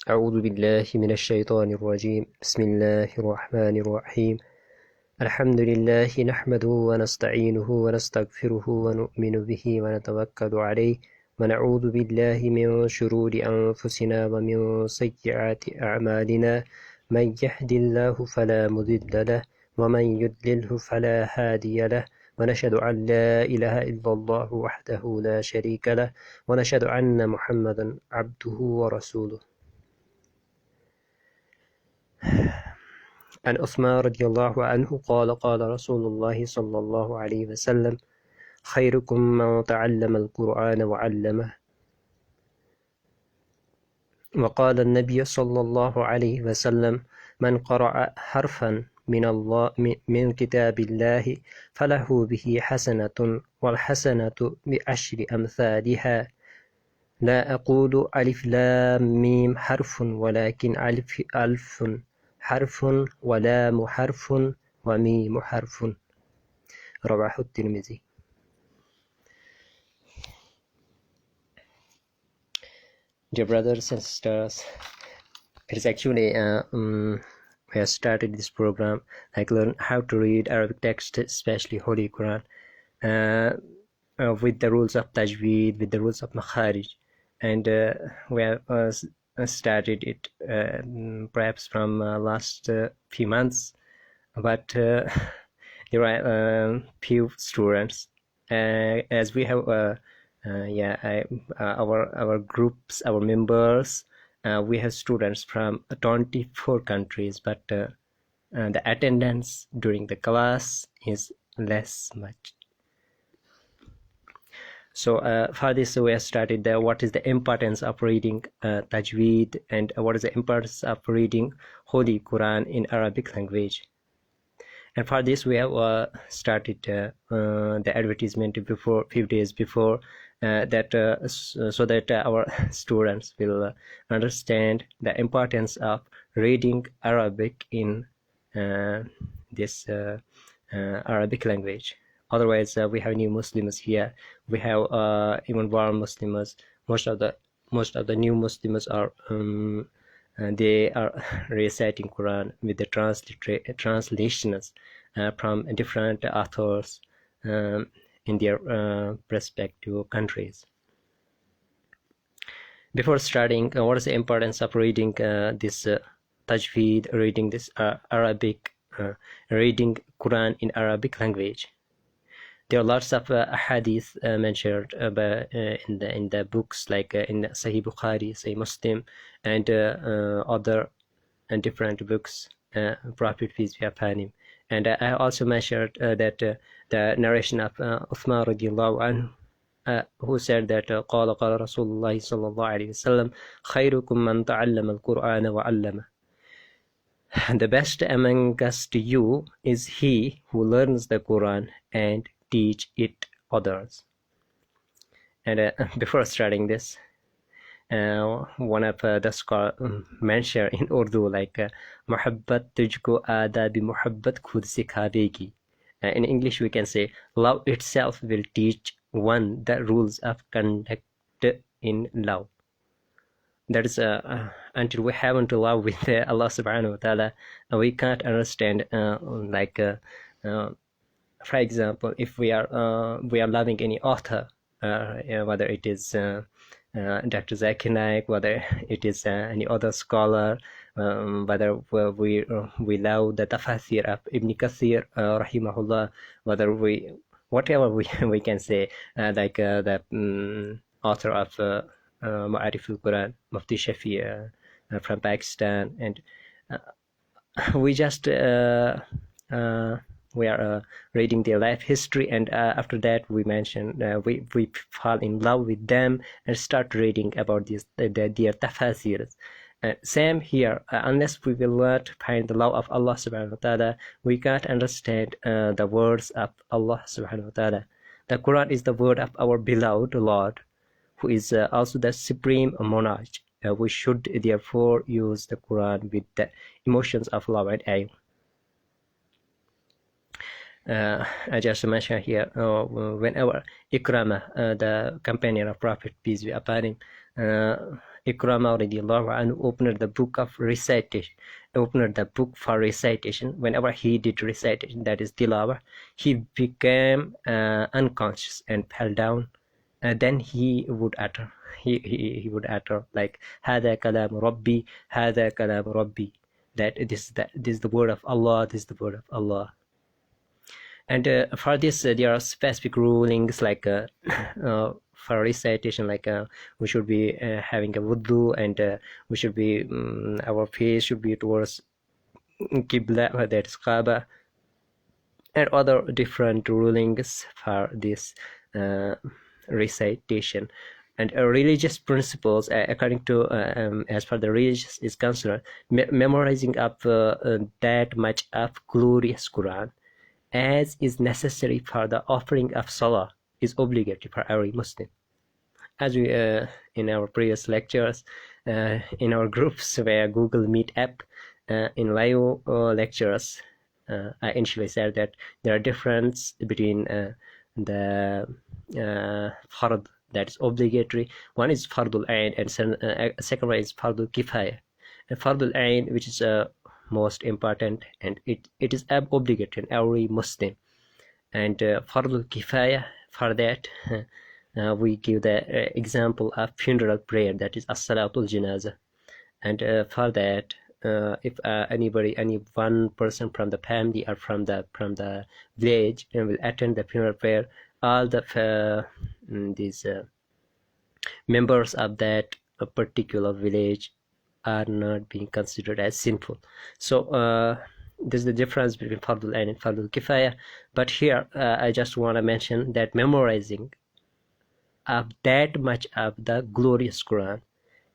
أعوذ بالله من الشيطان الرجيم بسم الله الرحمن الرحيم الحمد لله نحمده ونستعينه ونستغفره ونؤمن به ونتوكل عليه ونعوذ بالله من شرور أنفسنا ومن سيئات أعمالنا من يهد الله فلا مضل له ومن يضلله فلا هادي له ونشهد أن لا إله إلا الله وحده لا شريك له ونشهد أن محمدا عبده ورسوله. عن عثمان رضي الله عنه قال قال رسول الله صلى الله عليه وسلم خيركم من تعلم القرآن وعلمه. وقال النبي صلى الله عليه وسلم من قرأ حرفا من كتاب الله فله به حسنة والحسنة بعشر أمثالها لا أقول ألف لام ميم حرف ولكن ألف حرف ولام حرف وميم حرف. رواه الترمذي. Dear brothers and sisters, it is actually we have started this program like learn how to read Arabic text, especially Holy Quran, with the rules of Tajweed, with the rules of Makharij, and we have started it perhaps from last few months, but there are few students as we have our groups, our members, we have students from 24 countries, but the attendance during the class is less much. So for this we have started what is the importance of reading Tajweed, and what is the importance of reading Holy Quran in Arabic language. And for this we have started the advertisement before, few days before, so that our students will understand the importance of reading Arabic in this Arabic language. Otherwise we have new Muslims here, we have even born Muslims. Most of the new Muslims are they are reciting Quran with the translations from different authors in their respective countries. Before starting, what is the importance of reading this Tajweed, reading this Arabic, reading Quran in Arabic language? There are lots of hadith mentioned in the books, like in Sahih Bukhari, Sahih Muslim, and other different books, Prophet peace be upon him. And I also mentioned that the narration of Uthman radiallahu anhu, who said that قال قال رسول الله صلى الله عليه وسلم خيركم من تعلم القرآن وعلمه. The best amongst you is he who learns the Quran and teach it others. And before starting this, one of the scholars mentioned in Urdu like Muhabbat tujhko aadabi muhabbat khud sikhadegi. In English we can say love itself will teach one the rules of conduct in love. That is until we haven't love with Allah subhanahu wa ta'ala, we can't understand for example, if we are loving any author, whether it is Dr. Zakir Naik, whether it is any other scholar, whether we love the tafsir of Ibn Kathir rahimahullah, whatever we can say, like the author of Ma'arif al-Quran, Mufti Shafi from Pakistan, and we just we are reading their life history, and after that we mention we fall in love with them and start reading about their tafasirs. Same here, unless we will not find the love of Allah subhanahu wa ta'ala, we can't understand the words of Allah subhanahu wa ta'ala. The Quran is the word of our beloved Lord, who is also the supreme monarch. We should therefore use the Quran with the emotions of love and awe. I just mentioned here, whenever Ikramah, the companion of Prophet peace be upon him, Ikrama radiallahu anhu opened the book of recitation, opened the book for recitation. Whenever he did recitation, that is tilawah, he became unconscious and fell down. Then he would utter, he would utter like hada kalam rabbi, hada kalam rabbi, that this is the word of Allah, this is the word of Allah. And for this there are specific rulings like for recitation, like we should be having a wudu, and we should be our face should be towards Qibla, that is Kaaba, and other different rulings for this recitation. And religious principles, according to as far the religious is concerned, memorizing up that much of glorious Quran as is necessary for the offering of Salah is obligatory for every Muslim. As we in our previous lectures, in our groups via Google Meet app, in live lectures, I initially said that there are differences between the fard, that is obligatory. One is fardul ain, and second one is fardul kifaya. And fardul ain, which is most important, and it is obligatory in every Muslim. And fardul kifaya, for that we give the example of funeral prayer, that is as-salatul janaza. And for that if any one person from the family or from the village will attend the funeral prayer, all the these members of that particular village are not being considered as sinful. So there's the difference between fardul ain and fardul kifaya. But here I just want to mention that memorizing of that much of the glorious Quran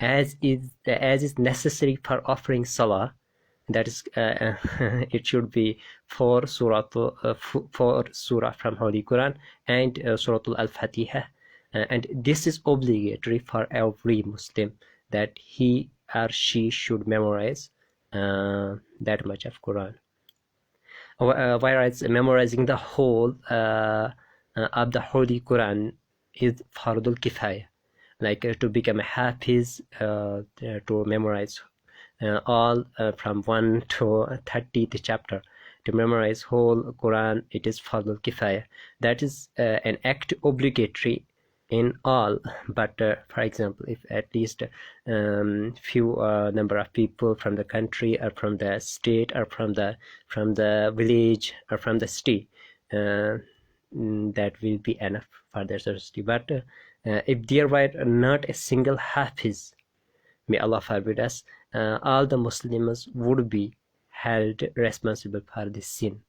as is necessary for offering salah, that is it should be four surah from Holy Quran and Surah Al-Fatiha, and this is obligatory for every Muslim, that he or she should memorize that much of Quran. Whereas memorizing the whole of the Holy Quran is fardul kifaya, like to become a hafiz, to memorize all from 1 to 30th chapter, to memorize whole Quran, it is fardul kifaya. That is an act obligatory in all, but for example, if at least few number of people from the country or from the state or from the village or from the city, that will be enough for their society. But if there were not a single hafiz, may Allah forbid us, all the Muslims would be held responsible for this sin.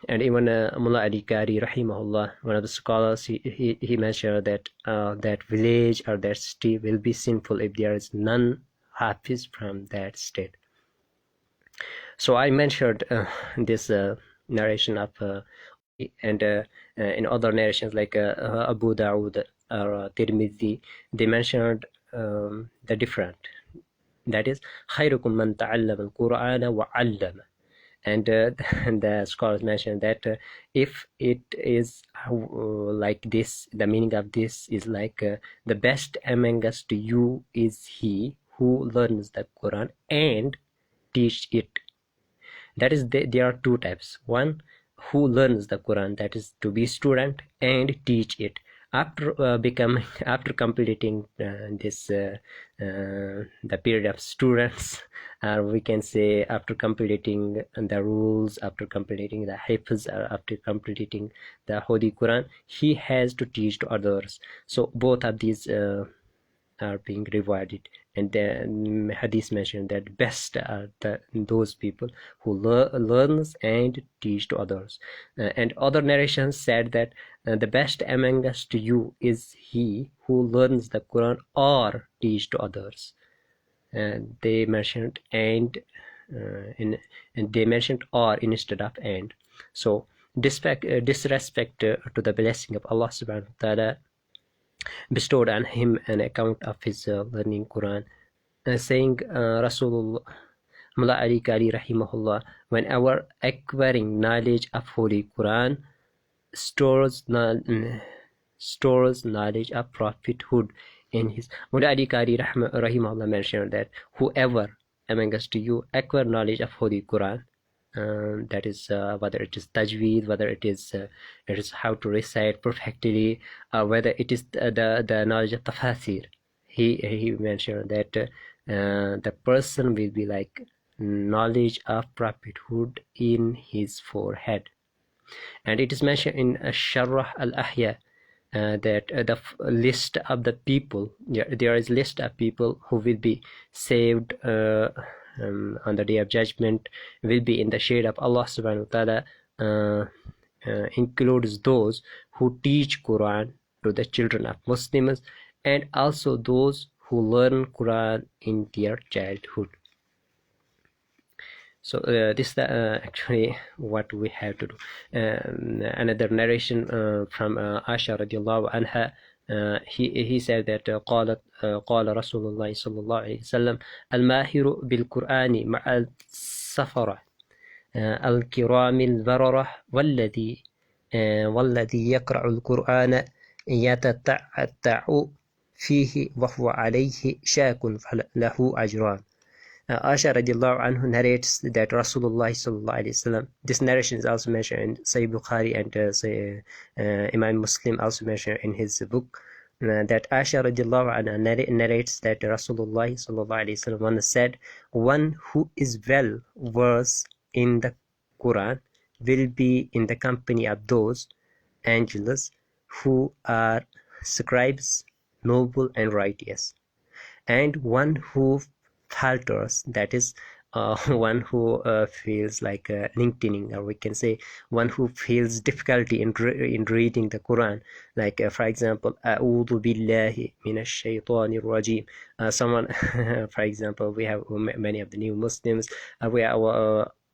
And even Mullah Ali Qari rahimahullah, one of the scholars, he mentioned that that village or that city will be sinful if there is none hafiz from that state. So I mentioned this narration of and in other narrations like Abu Dawood or Tirmidhi, they mentioned the different, that is khayrukum man ta'allama al-Qur'ana wa 'allama. And the scholars mentioned that if it is like this, the meaning of this is like the best among us to you is he who learns the Quran and teach it. That is, there are two types. One, who learns the Quran, that is to be student and teach it. After after completing this the period of students, we can say after completing the rules, after completing the hifz, after completing the Holy Quran, he has to teach to others. So both of these are being rewarded. And then hadith mentioned that best are those people who learns and teach to others. And other narrations said that the best among us to you is he who learns the Quran or teach to others. And they mentioned and they mentioned or instead of and. So disrespect to the blessing of Allah subhanahu wa ta'ala bestowed on him an account of his learning Quran, saying Rasulullah Mullah Ali Qari rahimahullah, when our acquiring knowledge of Holy Quran stores stores knowledge of prophethood in his. Mullah Ali Qari rahimahullah mentioned that whoever among us to you acquire knowledge of Holy Quran, that is whether it is tajweed, whether it is how to recite perfectly, or whether it is the knowledge of tafsir. He mentioned that the person will be like knowledge of prophethood in his forehead. And it is mentioned in Sharh al-Ahya that the list of the people, there is list of people who will be saved on the day of judgment, will be in the shade of Allah subhanahu wa ta'ala, includes those who teach Quran to the children of Muslims, and also those who learn Quran in their childhood. So this is actually what we have to do. Another narration from Aisha radiallahu anha, he said that قال رسول الله صلى الله عليه وسلم الماهر بالقرآن مع السفرة الكرام البررة والذي يقرأ القرآن يتتعتع فيه وهو عليه شاك له أجران. Aisha radiallahu anhu narrates that Rasulullah sallallahu alaihi wasallam. This narration is also mentioned in Sahih Bukhari, and Imam Muslim also mentioned in his book that Aisha radiallahu anha narrates that Rasulullah sallallahu alaihi wasallam once said, "One who is well versed in the Quran will be in the company of those angels who are scribes, noble and righteous, and one who falters, that is one who feels like LinkedIning, or we can say one who feels difficulty in reading the Quran, like for example, A'udhu billahi minash shaitanir rajim. Someone for example, we have many of the new Muslims, we have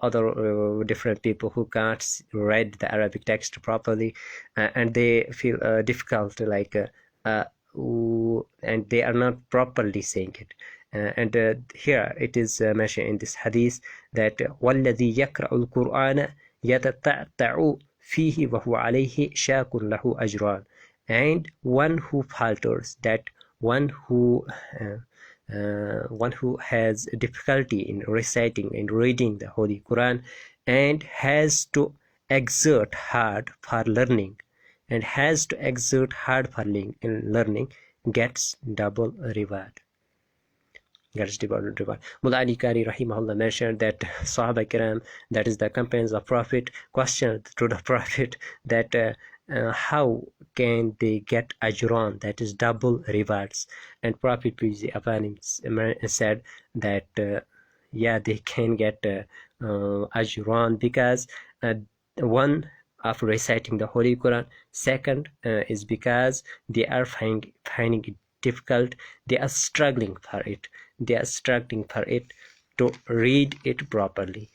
other different people who can't read the Arabic text properly, and they feel difficult, like and they are not properly saying it. And here it is mentioned in this hadith that وَالَّذِي يَقْرَأُ الْقُرْآنَ يَتَتَعْتَعُ فِيهِ وَهُوَ عَلَيْهِ شَاكٌ لَهُ أَجْرًا. And one who falters, that one who has difficulty in reciting and reading the Holy Quran, and has to exert hard for learning, gets double reward. Mullah Ali Qari rahimahullah mentioned that Sahaba Kiram, that is the companions of Prophet, questioned to the Prophet that how can they get ajran, that is double rewards, and Prophet peace be upon him said that yeah, they can get ajran because one, of reciting the Holy Quran, second is because they are finding it difficult, they are struggling for it to read it properly.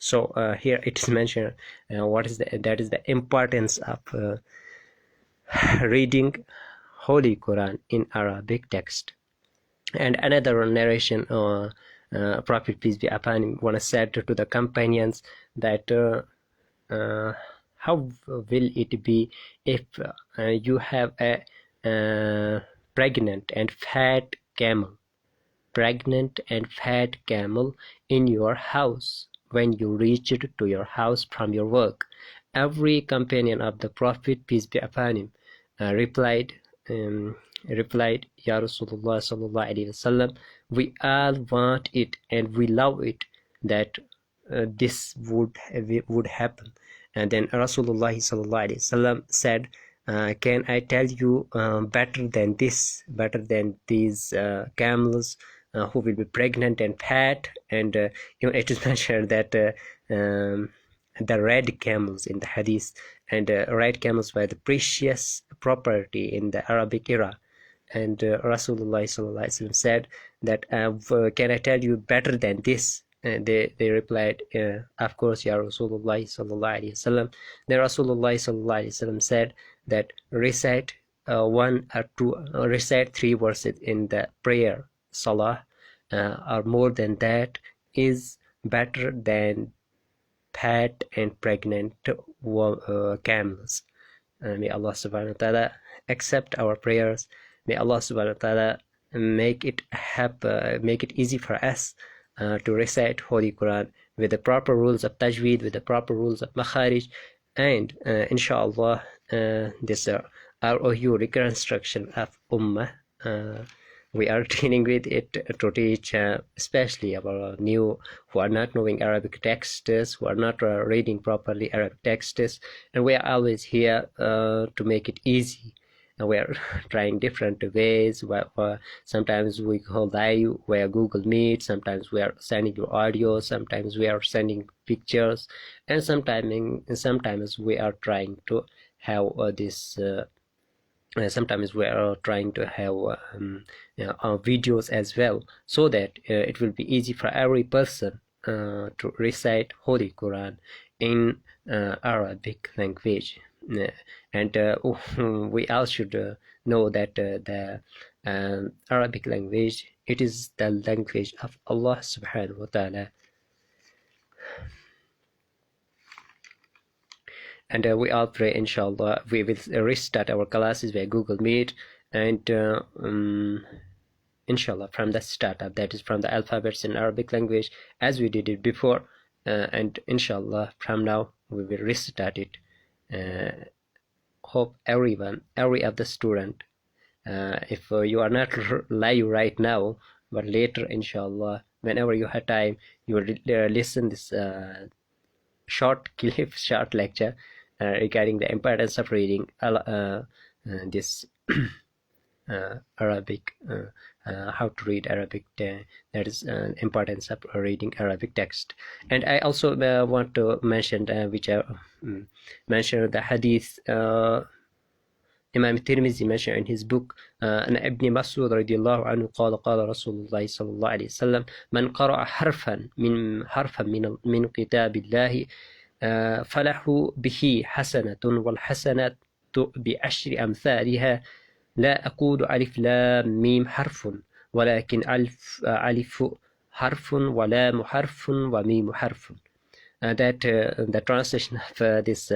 So here it is mentioned that is the importance of reading Holy Quran in Arabic text. And another narration, Prophet peace be upon him once said to the companions that how will it be if you have a pregnant and fat camel in your house when you reached to your house from your work? Every companion of the Prophet peace be upon him replied, Ya Rasulullah sallallahu alaihi wasallam, we all want it and we love it, that this would happen. And then Rasulullah sallallahu alaihi wasallam said, can I tell you better than these camels who will be pregnant and fat? And it is mentioned that the red camels in the hadith, and red camels were the precious property in the Arabic era. And Rasulullah sallallahu alaihi wasallam said that can I tell you better than this? And they replied, of course, Ya Rasulullah sallallahu alaihi wasallam. Then Rasulullah sallallahu alaihi wasallam said that recite recite 3 verses in the prayer salah, or more than that, is better than fat and pregnant camels. May Allah subhanahu wa ta'ala accept our prayers. May Allah subhanahu wa ta'ala make it easy for us to recite Holy Quran with the proper rules of tajweed, with the proper rules of makharij, and inshallah this ROU reconstruction of ummah, we are dealing with it to teach especially our new who are not knowing Arabic texts, who are not reading properly Arabic texts, and we are always here to make it easy. And we are trying different ways. Sometimes we call live via Google Meet, sometimes we are sending you audio, sometimes we are sending pictures, and sometimes we are trying to have this sometimes we are trying to have videos as well, so that it will be easy for every person to recite Holy Quran in Arabic language. And we all should know that the Arabic language, it is the language of Allah subhanahu wa ta'ala. And we all pray, inshallah, we will restart our classes via Google Meet, and inshallah from the startup, that is from the alphabets in Arabic language, as we did it before, and inshallah from now we will restart it. Hope every of the student, if you are not live right now, but later inshallah, whenever you have time, you will listen this short lecture regarding the importance of reading this Arabic, how to read Arabic, that is importance of reading Arabic text. And I also want to mention which I mentioned the hadith Imam Tirmizi mentioned in his book an Ibn Mas'ud radiallahu anhu قال قال رسول الله صلى الله عليه وسلم من قرأ حرفا من كتاب الله فله به حسنة والحسنة بعشر أمثالها لا أقول ألف لام ميم حرف ولكن ألف حرف ولام حرف وميم حرف. That the translation of this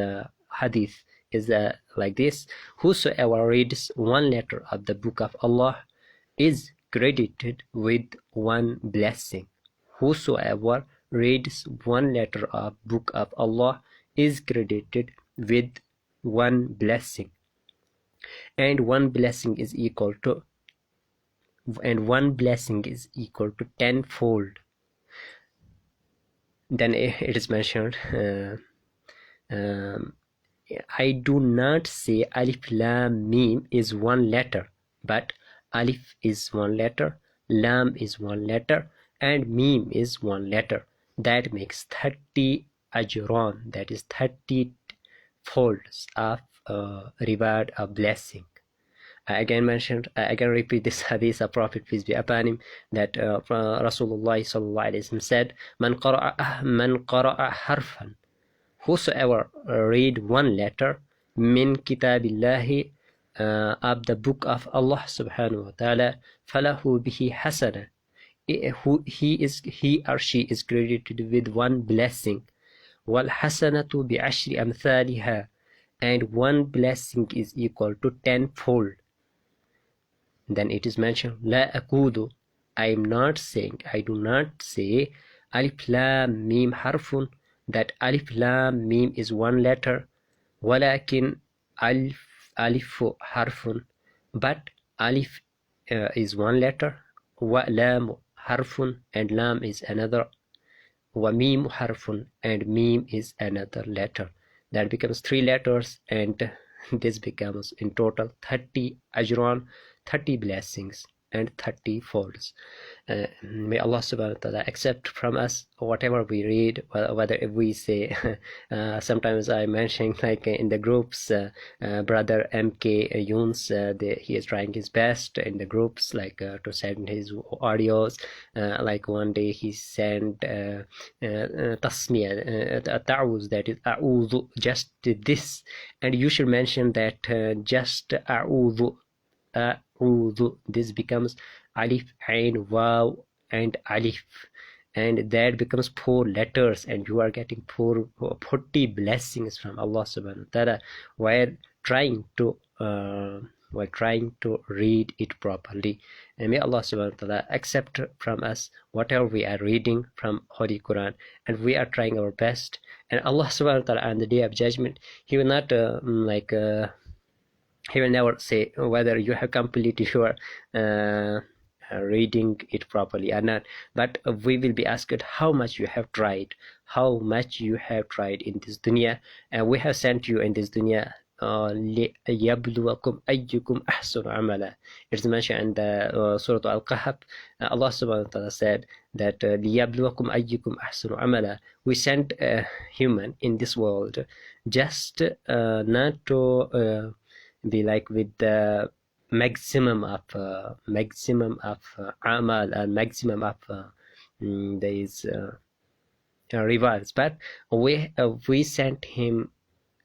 hadith is like this: whosoever reads one letter of the book of Allah is credited with one blessing. Whosoever reads one letter of book of Allah is credited with one blessing, and one blessing is equal to tenfold. Then it is mentioned, I do not say Alif Lam Mim is one letter, but Alif is one letter, Lam is one letter, and Mim is one letter. That makes 30 ajran, that is 30 folds of reward of blessing. I again repeat this hadith of Prophet, peace be upon him, that Rasulullah sallallahu alaihi wasallam said, Man qara'a harfan, whosoever read one letter, min kitabillahi, of the book of Allah subhanahu wa ta'ala, falahu bihi hasana, he or she is credited with one blessing, wal hasanatu bi ashri amthaliha, and one blessing is equal to tenfold. Then it is mentioned, la akudu, I do not say alif lam mim harfun, that alif lam mim is one letter, walakin alifu harfun, but alif is one letter, wa lam harfun, and lam is another, wa mim harfun, and mim is another letter. That becomes 3 letters, and this becomes in total 30 ajran, 30 blessings, and 30 folds. May Allah subhanahu wa ta'ala accept from us whatever we read, whether if we say sometimes I mention, like in the groups, brother MK Yuns, he is trying his best in the groups, like to send his audios, like one day he sent tasmiyah, ta'awuz, that is a'udhu, just this, and you should mention that just a'udhu, this becomes alif, ain, waw, and alif, and that becomes 4 letters, and you are getting 40 blessings from Allah subhanahu wa ta'ala while trying to while trying to read it properly. And may Allah subhanahu wa ta'ala accept from us whatever we are reading from Holy Quran, and we are trying our best. And Allah subhanahu wa ta'ala on the day of judgment, He will not He will never say whether you have completed your reading it properly or not, but we will be asked how much you have tried, how much you have tried in this dunya, and we have sent you in this dunya ليبلوكم أيكم أحسن عملا. It's mentioned in the Surah Al-Kahf. Allah subhanahu wa ta'ala said that ليبلوكم أيكم أحسن عملا. We sent a human in this world just not to be like with the maximum of amal and maximum of these rewards, but we sent him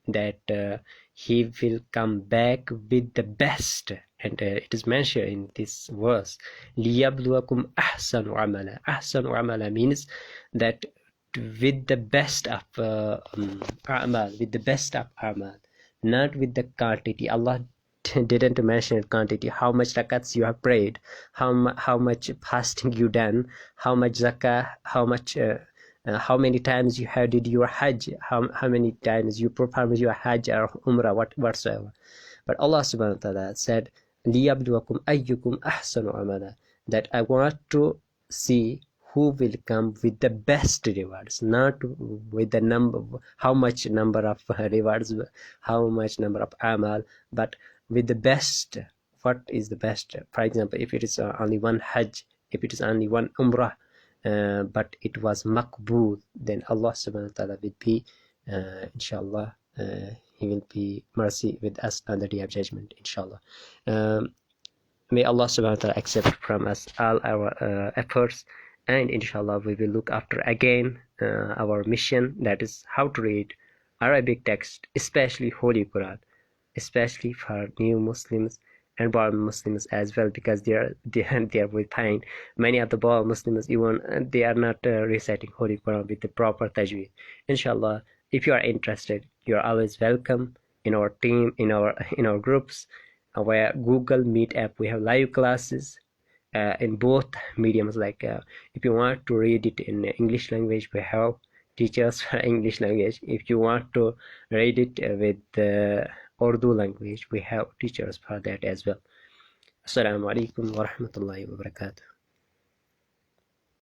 that he will come back with the best, and it is mentioned in this verse لِيَبْلُوَكُمْ أَحْسَنُ عَمَلًا. أَحْسَنُ عَمَلًا means that with the best of amal, with the best of amal, not with the quantity. Allah didn't mention quantity, how much rakats you have prayed, how much fasting you done, how much zakah, how many times you have did your hajj, how many times you performed your hajj or umrah, whatsoever. But Allah subhanahu wa ta'ala said لِيَبْلُوَكُمْ أَيُّكُمْ أَحْسَنُ عَمَلًا, that I want to see who will come with the best rewards, not with the number, how much number of rewards, how much number of amal, but with the best. What is the best? For example, if it is only one hajj, if it is only one umrah, but it was maqbool, then Allah subhanahu wa ta'ala will be inshallah He will be mercy with us on the day of judgment, inshallah. May Allah subhanahu wa ta'ala accept from us all our efforts, and inshallah we will look after again our mission, that is how to read Arabic text, especially Holy Quran, especially for new Muslims and born Muslims as well, because they will find many of the born Muslims even they are not reciting Holy Quran with the proper tajweed. Inshallah, if you are interested, you are always welcome in our team, in our groups, where Google Meet app we have live classes in both mediums. Like if you want to read it in English language, we have teachers for English language. If you want to read it with Urdu language, we have teachers for that as well. Assalamu alaikum wa rahmatullahi wa barakatuh.